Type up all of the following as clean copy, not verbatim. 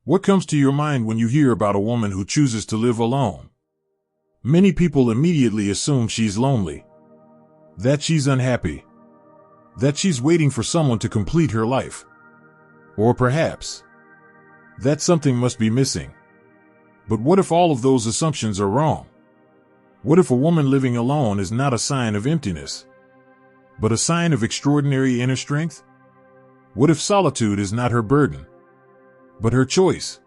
What comes to your mind when you hear about a woman who chooses to live alone? Many people immediately assume she's lonely, that she's unhappy, that she's waiting for someone to complete her life, or perhaps that something must be missing. But what if all of those assumptions are wrong? What if a woman living alone is not a sign of emptiness, but a sign of extraordinary inner strength? What if solitude is not her burden, but her choice?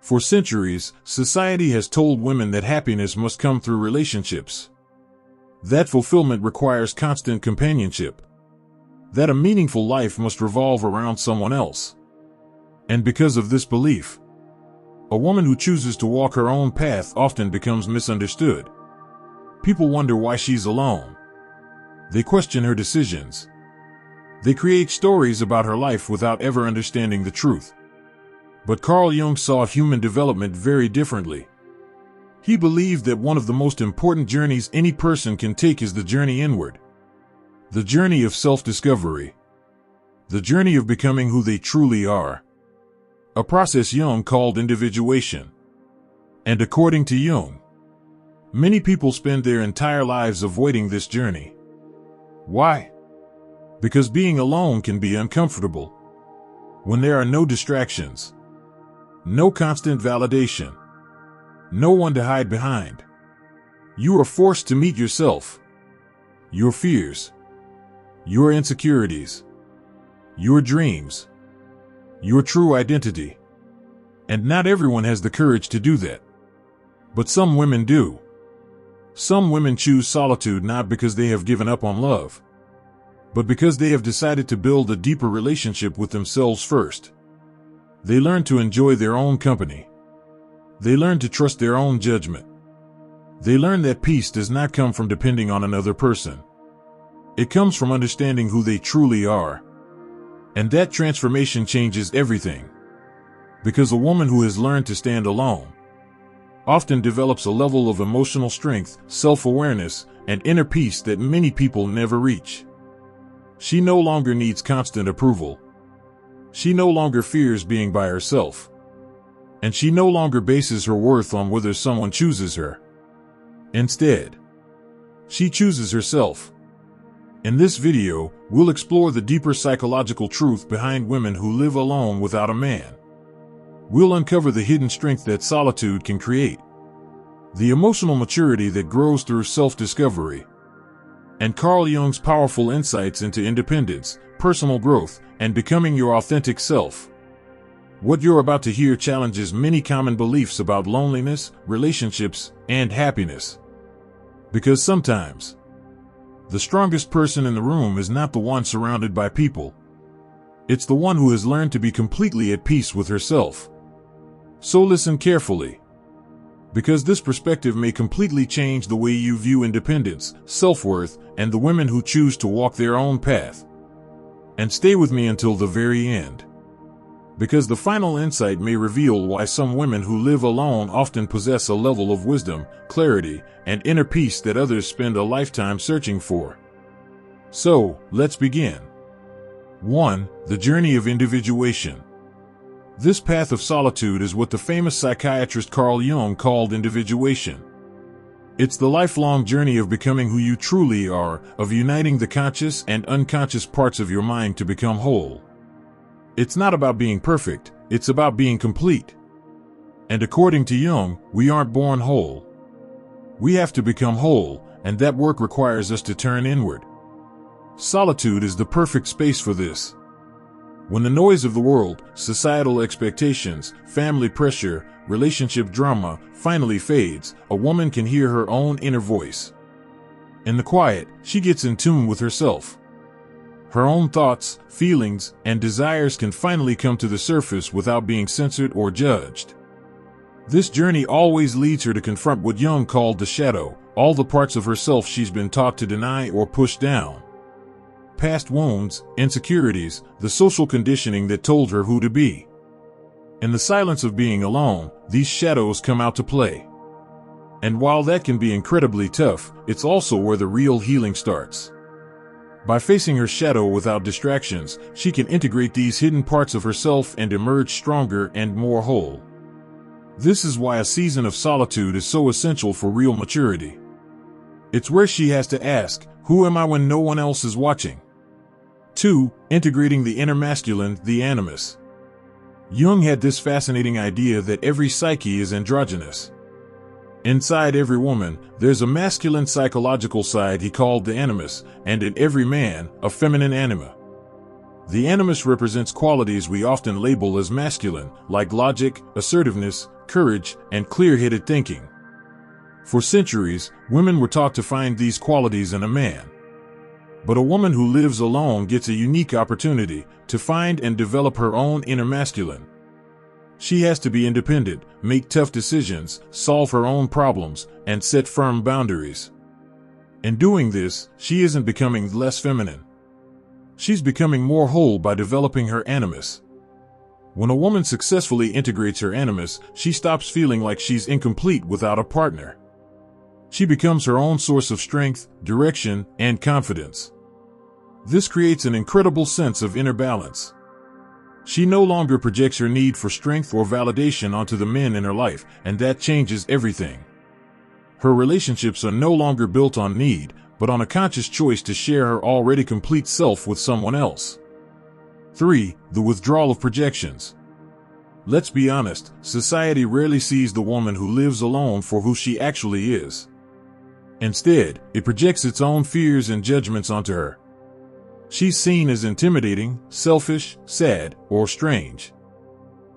For centuries, society has told women that happiness must come through relationships, that fulfillment requires constant companionship, that a meaningful life must revolve around someone else. And because of this belief, a woman who chooses to walk her own path often becomes misunderstood. People wonder why she's alone. They question her decisions. They create stories about her life without ever understanding the truth. But Carl Jung saw human development very differently. He believed that one of the most important journeys any person can take is the journey inward. The journey of self-discovery. The journey of becoming who they truly are. A process Jung called individuation. And according to Jung, many people spend their entire lives avoiding this journey. Why? Because being alone can be uncomfortable. When there are no distractions, no constant validation, no one to hide behind, you are forced to meet yourself, your fears, your insecurities, your dreams, your true identity. And not everyone has the courage to do that. But some women do. Some women choose solitude not because they have given up on love, but because they have decided to build a deeper relationship with themselves first. They learn to enjoy their own company. They learn to trust their own judgment. They learn that peace does not come from depending on another person. It comes from understanding who they truly are. And that transformation changes everything. Because a woman who has learned to stand alone often develops a level of emotional strength, self-awareness, and inner peace that many people never reach. She no longer needs constant approval. She no longer fears being by herself. And she no longer bases her worth on whether someone chooses her. Instead, she chooses herself. In this video, we'll explore the deeper psychological truth behind women who live alone without a man. We'll uncover the hidden strength that solitude can create, the emotional maturity that grows through self-discovery, and Carl Jung's powerful insights into independence, personal growth, and becoming your authentic self. What you're about to hear challenges many common beliefs about loneliness, relationships, and happiness. Because sometimes, the strongest person in the room is not the one surrounded by people. It's the one who has learned to be completely at peace with herself. So listen carefully, because this perspective may completely change the way you view independence, self-worth, and the women who choose to walk their own path. And stay with me until the very end, because the final insight may reveal why some women who live alone often possess a level of wisdom, clarity, and inner peace that others spend a lifetime searching for. So, let's begin. 1. The journey of individuation. This path of solitude is what the famous psychiatrist Carl Jung called individuation. It's the lifelong journey of becoming who you truly are, of uniting the conscious and unconscious parts of your mind to become whole. It's not about being perfect, it's about being complete. And according to Jung, we aren't born whole. We have to become whole, and that work requires us to turn inward. Solitude is the perfect space for this. When the noise of the world, societal expectations, family pressure, relationship drama finally fades, a woman can hear her own inner voice. In the quiet, she gets in tune with herself. Her own thoughts, feelings, and desires can finally come to the surface without being censored or judged. This journey always leads her to confront what Jung called the shadow, all the parts of herself she's been taught to deny or push down. Past wounds, insecurities, the social conditioning that told her who to be. In the silence of being alone, these shadows come out to play. And while that can be incredibly tough, it's also where the real healing starts. By facing her shadow without distractions, she can integrate these hidden parts of herself and emerge stronger and more whole. This is why a season of solitude is so essential for real maturity. It's where she has to ask, who am I when no one else is watching? 2. Integrating the inner masculine, the animus. Jung had this fascinating idea that every psyche is androgynous. Inside every woman, there's a masculine psychological side he called the animus, and in every man, a feminine anima. The animus represents qualities we often label as masculine, like logic, assertiveness, courage, and clear-headed thinking. For centuries, women were taught to find these qualities in a man. But a woman who lives alone gets a unique opportunity to find and develop her own inner masculine. She has to be independent, make tough decisions, solve her own problems, and set firm boundaries. In doing this, she isn't becoming less feminine. She's becoming more whole by developing her animus. When a woman successfully integrates her animus, she stops feeling like she's incomplete without a partner. She becomes her own source of strength, direction, and confidence. This creates an incredible sense of inner balance. She no longer projects her need for strength or validation onto the men in her life, and that changes everything. Her relationships are no longer built on need, but on a conscious choice to share her already complete self with someone else. 3. The withdrawal of projections. Let's be honest, society rarely sees the woman who lives alone for who she actually is. Instead, it projects its own fears and judgments onto her. She's seen as intimidating, selfish, sad, or strange.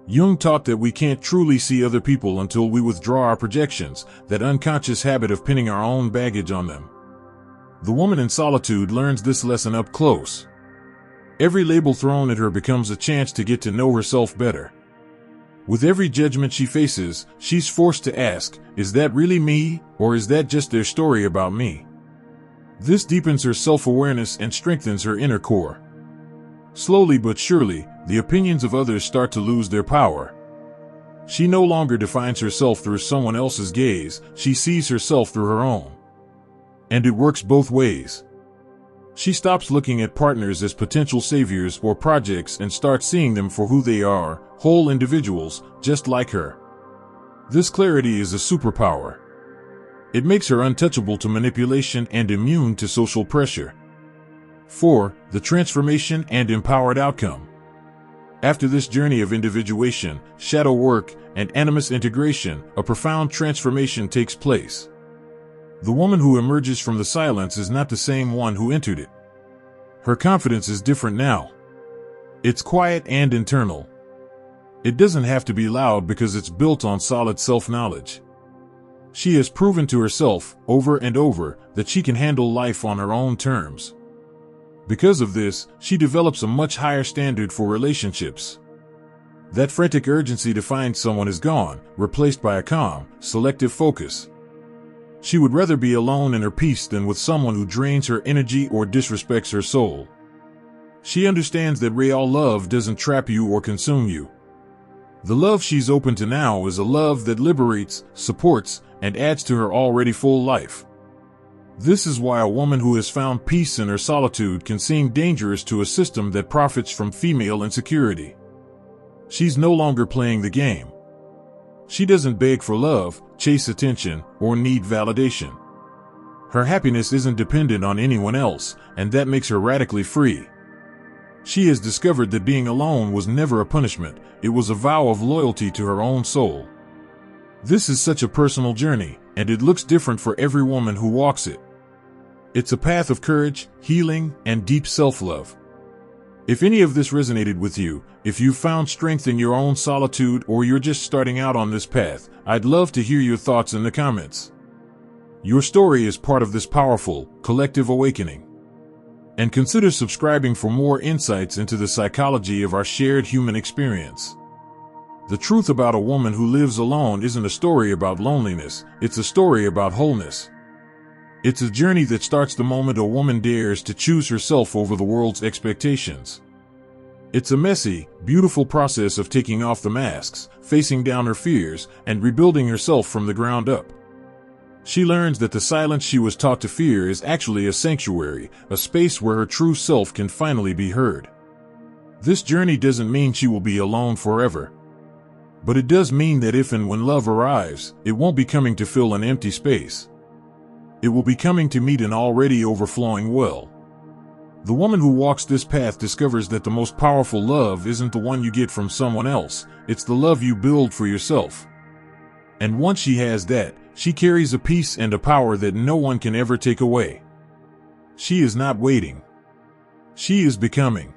Jung taught that we can't truly see other people until we withdraw our projections, that unconscious habit of pinning our own baggage on them. The woman in solitude learns this lesson up close. Every label thrown at her becomes a chance to get to know herself better. With every judgment she faces, she's forced to ask, is that really me, or is that just their story about me? This deepens her self-awareness and strengthens her inner core. Slowly but surely, the opinions of others start to lose their power. She no longer defines herself through someone else's gaze, she sees herself through her own. And it works both ways. She stops looking at partners as potential saviors or projects and starts seeing them for who they are, whole individuals, just like her. This clarity is a superpower. It makes her untouchable to manipulation and immune to social pressure. 4. The transformation and empowered outcome. After this journey of individuation, shadow work, and animus integration, a profound transformation takes place. The woman who emerges from the silence is not the same one who entered it. Her confidence is different now. It's quiet and internal. It doesn't have to be loud because it's built on solid self-knowledge. She has proven to herself, over and over, that she can handle life on her own terms. Because of this, she develops a much higher standard for relationships. That frantic urgency to find someone is gone, replaced by a calm, selective focus. She would rather be alone in her peace than with someone who drains her energy or disrespects her soul. She understands that real love doesn't trap you or consume you. The love she's open to now is a love that liberates, supports, and adds to her already full life. This is why a woman who has found peace in her solitude can seem dangerous to a system that profits from female insecurity. She's no longer playing the game. She doesn't beg for love, chase attention, or need validation. Her happiness isn't dependent on anyone else, and that makes her radically free. She has discovered that being alone was never a punishment, it was a vow of loyalty to her own soul. This is such a personal journey, and it looks different for every woman who walks it. It's a path of courage, healing, and deep self-love. If any of this resonated with you, if you found strength in your own solitude or you're just starting out on this path, I'd love to hear your thoughts in the comments. Your story is part of this powerful, collective awakening. And consider subscribing for more insights into the psychology of our shared human experience. The truth about a woman who lives alone isn't a story about loneliness, it's a story about wholeness. It's a journey that starts the moment a woman dares to choose herself over the world's expectations. It's a messy, beautiful process of taking off the masks, facing down her fears, and rebuilding herself from the ground up. She learns that the silence she was taught to fear is actually a sanctuary, a space where her true self can finally be heard. This journey doesn't mean she will be alone forever. But it does mean that if and when love arrives, it won't be coming to fill an empty space. It will be coming to meet an already overflowing well. The woman who walks this path discovers that the most powerful love isn't the one you get from someone else, it's the love you build for yourself. And once she has that, she carries a peace and a power that no one can ever take away. She is not waiting. She is becoming.